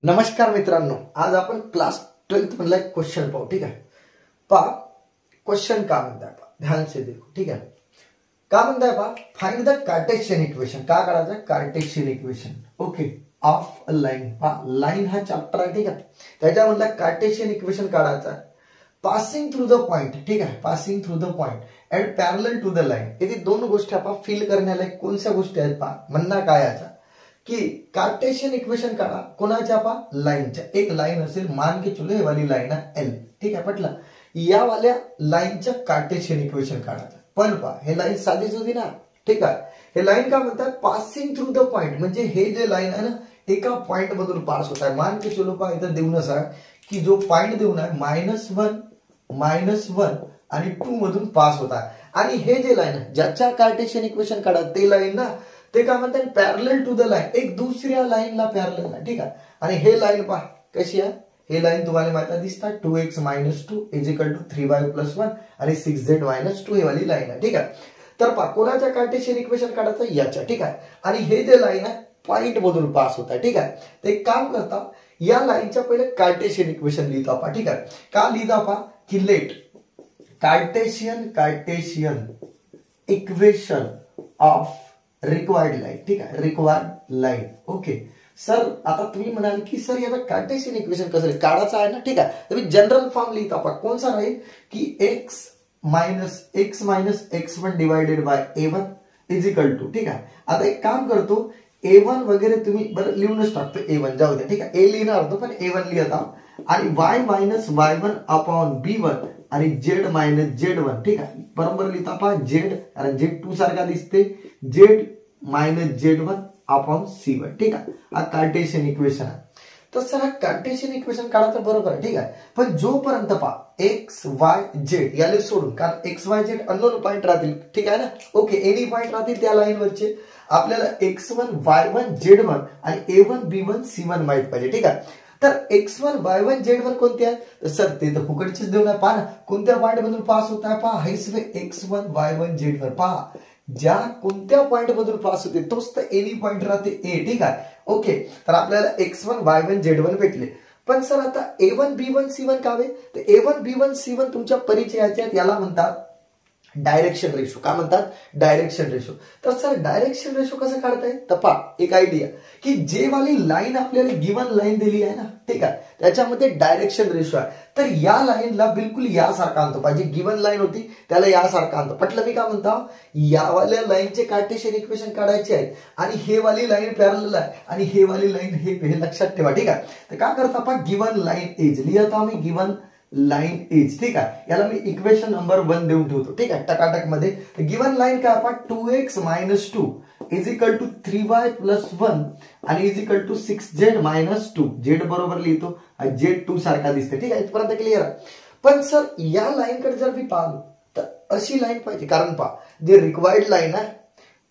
नमस्कार मित्रांनो, आज आपण क्लास 12th मधला एक क्वेश्चन पाहू. ठीक आहे, पहा क्वेश्चन का म्हणताय, ध्यान से देखो. ठीक आहे, का म्हणताय पहा, फाइंड द कार्टेशियन इक्वेशन. का काढायचं? Cartesian equation. Okay, of a line. पहा लाईन हा चॅप्टर आहे. ठीक आहे, त्याच्यामधला कार्टेशियन इक्वेशन काढायचा आहे. Passing through the point. ठीक आहे, passing through the point and parallel to the line. इथे दोन गोष्टी आपण फिल करण्याला कोणत्या गोष्टी आहेत पहा. म्हणणं काय याचा की कार्टेशियन इक्वेशन काढा कोणाच्या पा लाईनच्या. एक लाईन असेल, मान के चलो हे वाली लाईन आहे एल. ठीक आहे, पटला. या वाल्या लाईनच्या कार्टेशियन इक्वेशन काढायचं. पण पहा हे लाईन साधीच होती ना. ठीक आहे, हे लाईन का म्हणतात? Passing through the point. म्हणजे हे जे लाईन आहे ना, एका पॉइंट मधून पास होत आहे. मान के चलो पहा इथं देऊनच आहे की जो पॉइंट देऊन आहे -1 आणि 2 मधून पास होत आहे. आणि हे जे लाईन आहे ज्याच्या कार्टेशियन इक्वेशन काढा ते लाईन ना, ते काय म्हणतात? पॅरलल टू द लाईन, एक दुसऱ्या लाईनला पॅरलल आहे. ठीक आहे, आणि हे लाईन पहा कशी आहे. हे लाईन तुम्हाला माहिती दिसतात 2x - 2 = 3y + 1 आणि 6z - 2 ही वाली लाईन आहे. ठीक आहे, तर पहा कोणाच्या कार्टेशियन इक्वेशन काढायचं? याच्या. ठीक आहे, आणि हे जे लाईन आहे पॉइंट मधून पास होत आहे. ठीक आहे, ते एक काम करता, या लाईनच्या पहिले कार्टेशियन इक्वेशन लिहिता पहा. ठीक आहे, का लिहिता पहा की let Cartesian equation of required line. ठीक आहे, रिक्वायर्ड लाईन. ओके सर, आता तुम्ही म्हणाल की सर याला कार्टेशियन इक्वेशन कसं काढायचं आहे ना. ठीक आहे, तर मी जनरल फॉर्म लिहिता पहा. कोणसा राहील की x - x1 divided by a1 = ठीक आहे. आता एक काम करतो, a1 वगैरे तुम्ही बरं लिहूनच टाकतो. a1 जाऊ द्या. ठीक आहे, a लिहिणार होतो पण a1 लिहत आहोत. आणि y - y1 अपॉन b1 आणि z - z1. ठीक आहे, बरोबर लिहिता पहा z, कारण z2 सारखा दिसते. z - z1 upon c1. ठीक आहे, हा कार्टेशियन इक्वेशन आहे. तर सर हा कार्टेशियन इक्वेशन काढायचं बरोबर आहे. ठीक आहे, पण जोपर्यंत पहा x y z याला सोडून, कारण x y z unknown point राहतील. ठीक आहे ना. ओके, एनी पॉइंट राहतील त्या लाईन वरचे. आपल्याला x1 y1 z1 आणि a1 b1 c1 माहित पाहिजे. ठीक आहे, तर x1 y1 z1 कोणते आहेत? तर सर ते तर फुकटचेच देऊन आहे. पहा ना कोणत्या पॉइंट मधून पास होत आहे. पहा हेच x1 y1 z1. पहा ज्या कोणत्या पॉइंट मधून पास होते तोच तर एनी पॉइंट राहते ए. ठीक आहे, ओके. तर आपल्याला x1 y1 z1 भेटले. पण सर आता a1 b1 c1 का हवे? तर a1 b1 c1 तुमच्या परिचयाचे आहेत. याला म्हणतात डायरेक्शन रेशो. का म्हणतात? Direction ratio. तर सर डायरेक्शन रेशो कसं काढताय? तर पहा एक आयडिया की जे वाली लाईन आपल्याला गिवन लाईन दिली आहे ना, ठीक आहे, त्याच्यामध्ये डायरेक्शन रेशो आहे. तर या लाईनला बिलकुल यासारखा आणतो पाहिजे. गिवन लाईन होती त्याला यासारखा आणतो. पटलं मी का म्हणतो? यावाल्या लाईनचे कार्टेशियन इक्वेशन काढायचे आहेत आणि हे वाली लाईन पॅरलल आहे आणि हे वाली लाईन हे लक्षात ठेवा. ठीक आहे, तर काय करता पहा गिवन लाईन एज लिहितो आम्ही गिवन लाईन एज. ठीक आहे, याला मी इक्वेशन नंबर 1 देऊन ठेवतो. ठीक आहे, टकाटक मध्ये. गिवन लाईन काय आपण 2x - 2 = 3y + 1 आणि = 6z - 2. z बरोबर लिहितो, z2 सारखा दिसते. ठीक आहे, इथपर्यंत क्लिअर आहे. पण सर या लाईन कडे जर मी पाहिलो तर अशी लाईन पाहिजे. कारण पहा जे रिक्वायर्ड लाईन आहे,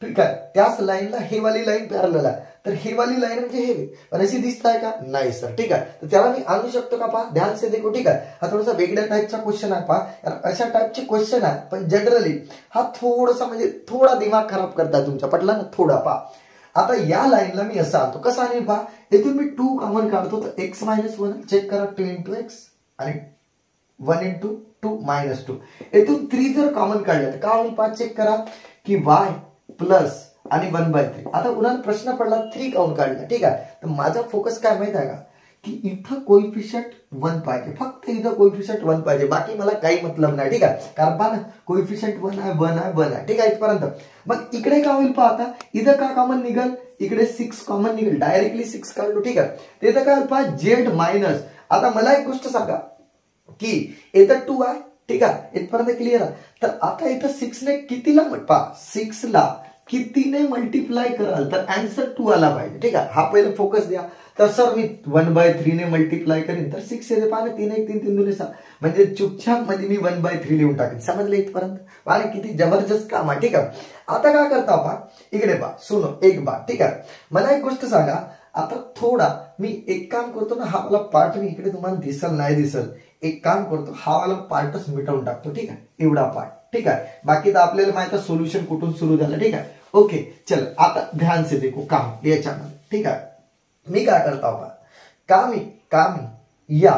ठीक आहे, त्याच लाईनला हे वाली लाईन पॅरलल आहे. तर हे वाली लाईन म्हणजे हे, पण अशी दिसत आहे का? नाही सर. ठीक आहे, तर त्याला मी आणू शकतो का? पहा ध्यान से देखो. ठीक आहे, हा थोडासा वेगळ्या टाईपचा क्वेश्चन आहे. पहा अशा टाईपचे क्वेश्चन आहे, पण जनरली हा थोडासा म्हणजे थोडा दिमाग खराब करताय तुमचा. पटला ना? थोडा. पहा आता या लाईनला मी असं आणतो. कसं आणेल पहा, इथून मी 2 कॉमन काढतो. तर x - 1 चेक करा, 2 × x आणि 1 × 2 - 2. इथून 3 जर कॉमन काढलं तर काय होईल? पहा चेक करा की y प्लस आणि 1/3. आता उन्हाळ्यात प्रश्न पडला 3 काउंट काढला. ठीक आहे, तर माझा फोकस काय माहित आहे का की इथं कोइफिशियंट 1 पाहिजे. फक्त इथं कोइफिशियंट 1 पाहिजे, बाकी मला काही मतलब नाही. ठीक आहे, कारण पहा ना कोइफिशियंट 1 आहे. ठीक आहे, इथपर्यंत. मग इकडे काय होईल पहा, आता इथं का कॉमन निघल? इकडे 6 कॉमन निघेल. डायरेक्टली 6 काढलो. ठीक आहे, तिथं काय पहा z मायनस. आता मला एक गोष्ट सांगा की इथं 2 आहे. ठीक आहे, इथपर्यंत क्लिअर आहे. तर आता इथं 6 ने कितीला पहा 6 ला कितीने मल्टिप्लाय कराल तर आन्सर 2 आला पाहिजे. ठीक आहे, हा पहिले फोकस द्या. तर सर मी 1/3 ने मल्टिप्लाय करीन तर 6 येते. पहा 3 × 1 = 3, 3 × 2 = 6. म्हणजे चुपचाप मध्ये मी 1/3 लिहून टाकेन. समजले इथपर्यंत? पहा किती जबरदस्त काम आहे. ठीक आहे, आता काय करता पहा इकडे पहा सुनो एक बात. ठीक आहे, मला एक गोष्ट सांगा. आता थोडा मी एक काम करतो ना, हा वाला पार्ट मी इकडे तुम्हाला दिसल नाही दिसल, एक काम करतो, हा वाला पार्टच मिटवून टाकतो. ठीक आहे, एवढा पार्ट. ठीक आहे, बाकी तर आपल्याला माहिती आहे सोल्युशन कुठून सुरू झालं. ठीक आहे, ओके चल आता ध्यान से देखो काम याच्यामध्ये. ठीक आहे, मी काय करता होता का मी या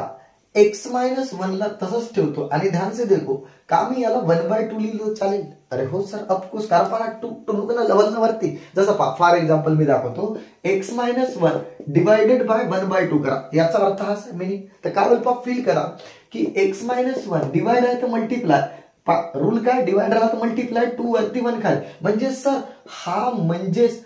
x-1 ला तसंच ठेवतो आणि ध्यान से देखो का मी याला 1/2 लिहिलं चालेल? अरे हो सर, ऑफकोर्स, कारण पहा टू ना लेवलनं वरती. जसं पहा फॉर एक्झाम्पल मी दाखवतो, x-1 डिवायडेड बाय 1/2 करा, याचा अर्थ हा मिनिंग. तर काय होईल पहा, फील करा की x-1 डिवाइड आहे तर मल्टिप्लाय, रूल काय, डिवायडर हा तर मल्टिप्लाय, 2 वरती 1 खाली, म्हणजे सर हा म्हणजेच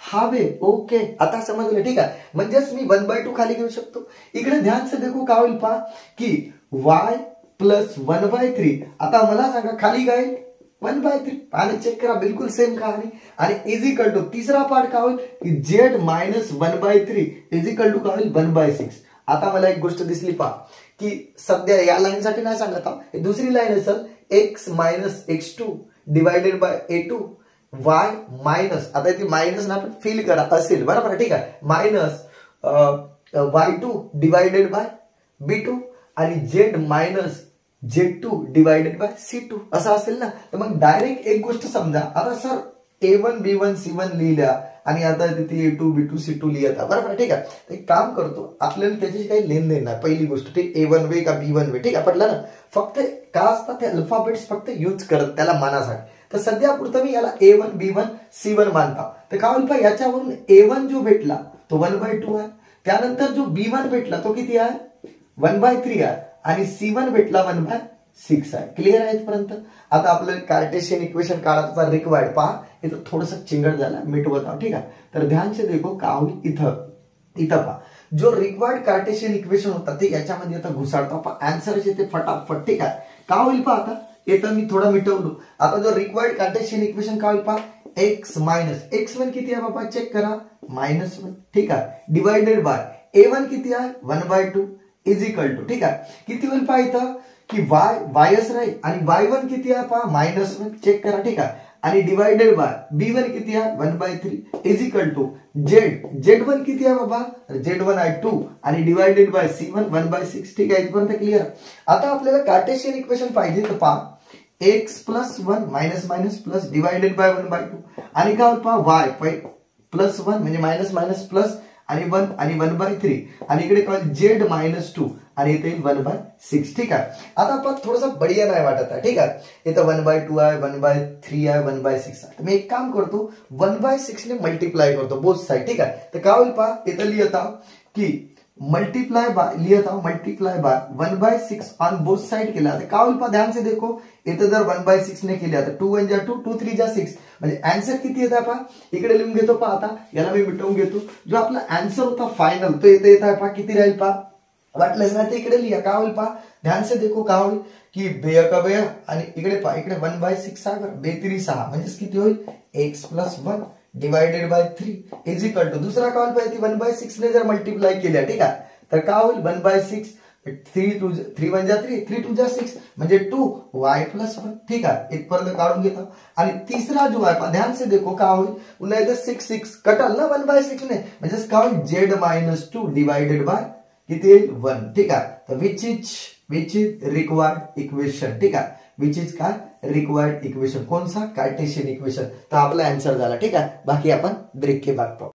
हा वे. ओके, आता समजलं, ठीक आहे. म्हणजेच मी 1/2 खाली घेऊ शकतो. इकडे ध्यान से देखो काय होईल पहा की y प्लस 1/3. आता मला सांगा खाली काय 1/3, आणि चेक करा बिलकुल सेम कहाणी. आणि इज इक्वल टू तिसरा पार्ट काय होईल की z minus 1/3 is equal to काय होईल 1/6. आता मला एक गोष्ट दिसली पहा की सध्या या लाईन साठी नाही सांगत आहोत, दुसरी लाईन असेल x minus x2 divided by a2 y minus, आता ती मायनस ना फील करा असेल, बरोबर, ठीक आहे, minus y2 divided by b2 आणि z minus z2 divided by c2 असं असेल ना. तर मग डायरेक्ट एक गोष्ट समजा, आता सर a1 b1 c1 लिहिल्या आणि आता तिथे a2 b2 c2 लिहिता, बरोबर, ठीक आहे. एक काम करतो, आपल्याला त्याची काही लेन देन नाही. पहिली गोष्ट, ठीक, a1 वे का b1 वे, ठीक आहे, पटलं ना. फक्त का असतात ते अल्फाबेट्स फक्त यूज करत त्याला मानासाठी. तर सध्या पुरतं मी याला a1 b1 c1 मानता. तर काय होईल, याच्यावरून a1 जो भेटला तो 1/2 आहे, त्यानंतर जो b1 भेटला तो किती आहे 1/3 आहे, आणि c1 भेटला 1/6 आहे. क्लिअर आहे इथपर्यंत. आता आपल्याला कार्टेशियन इक्वेशन काढायचा रिक्वायर्ड, पहा इथं थोडंसं चिंगड झाला, मिटवत, ठीक आहे. तर ध्यान से देखो का होईल इथं पहा, जो रिक्वायर्ड कार्टेशियन इक्वेशन होता ते याच्यामध्ये आता घुसाडतो पहा, आन्सर येते फटाफट, ठीक आहे. का होईल पहा, आता येतं मी थोडं मिटवलो. आता जो रिक्वायर्ड कार्टेशियन इक्वेशन काय होईल पहा, x मायनस x1 किती आहे बाबा, चेक करा, -1, ठीक आहे, डिवायडेड बाय a1 किती आहे 1/2 इज इक्वल टू, ठीक आहे, किती होईल पहा इथं की yच राहील, आणि y1 किती आहे पहा -1, चेक करा, ठीक आहे, आणि डिवायडेड बाय b1 किती आहे 1/3 इज इक्वल टू z1 किती आहे बाबा, z1 आहे 2 आणि डिवायडेड बाय c1 1/6, ठीक आहे, इथपर्यंत क्लिअर. आता आपल्याला कार्टेशियन इक्वेशन पाहिजे तर पहा x plus 1 minus minus plus divided by 1/2 आणि काय होईल पहा y प्लस 1 म्हणजे मायनस मायनस प्लस आणि 1 आणि 1/3 आणि इकडे काय z मायनस 2 आणि इथे 1/6, ठीक आहे. आता आपण थोडंसं बढिया नाही वाटत आहे, ठीक आहे. इथं 1/2 आहे, 1/3 आहे, 1/6 आहे. मी एक काम करतो 1/6 ने मल्टिप्लाय करतो बोथ साइड, ठीक आहे. तर काय होईल पहा, इथं लिहित आहोत की multiply by 1/6 on both side केला तर काय होईल पहा, ध्यान से देखो, इथं जर 1/6 ने केल्या तर 2 1 जा 2 2 3 जा 6, म्हणजे आन्सर किती येत आहे पहा, इकडे लिहून घेतो पहा. आता याला मी मिटवून घेतो, जो आपला आन्सर होता फायनल तो इथे येत आहे पहा, किती राहील पहा, वाटलंच ना ते इकडे लिहा. काय होईल पहा, ध्यान से देखो काय होईल की बेय आणि इकडे पहा, इकडे 1/6 आहे बरं, 2 3 6 म्हणजे किती होईल x plus 1 divided by 3 is equal to, दुसरा काय होईल पाहिजे 1/6 ने जर मल्टिप्लाय केल्या, ठीक आहे, तर काय होईल 1/6 3 1 जा 3 3 2 जा 6 म्हणजे 2y प्लस 1, ठीक आहे, इथपर्यंत काढून घेतो. आणि तिसरा जो आहे ध्यान से देखो काय होईल, पुन्हा इथं 6 कटल ना 1/6 ने, म्हणजे काय होईल z मायनस 2 डिवायडेड बाय किती 1, ठीक आहे. तर विच इज रिक्वायर्ड इक्वेशन, ठीक आहे, विच इज काय रिक्वायर्ड इक्वेशन, कौन सा कार्टेशियन इक्वेशन. तर आपला आन्सर झाला, ठीक आहे. बाकी आपण ब्रेक के बाद पाहू.